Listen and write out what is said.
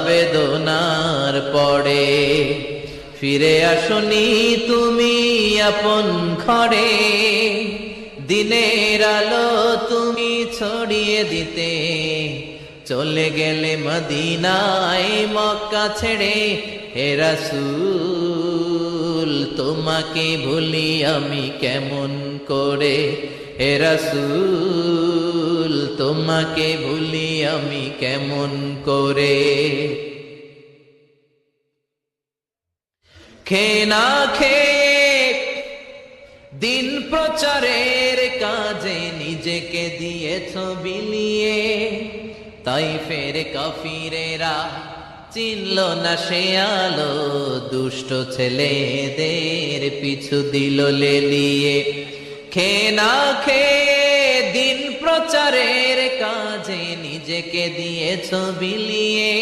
বেদনার পরে ফিরে আসনি তুমি আপন ঘরে, দিনের আলো তুমি ছড়িয়ে দিতে চলে গেলে মদিনায় মক্কা ছেড়ে। হে রাসূল তোমাকে ভুলি আমি কেমন করে, হে রাসূল তোমাকে ভুলি আমি কেমন করে। খেয়ে না খেয়ে দিন প্রচারের কাজে নিজেকে দিয়েছ বিলিয়ে, তাইফের কাফিরেরা চিনল না সে আলো, দুষ্ট ছেলেদের পিছু দিল লেলিয়ে। খেয়ে না খেয়ে দিন প্রচারের কাজে নিজেকে দিয়েছ বিলিয়ে,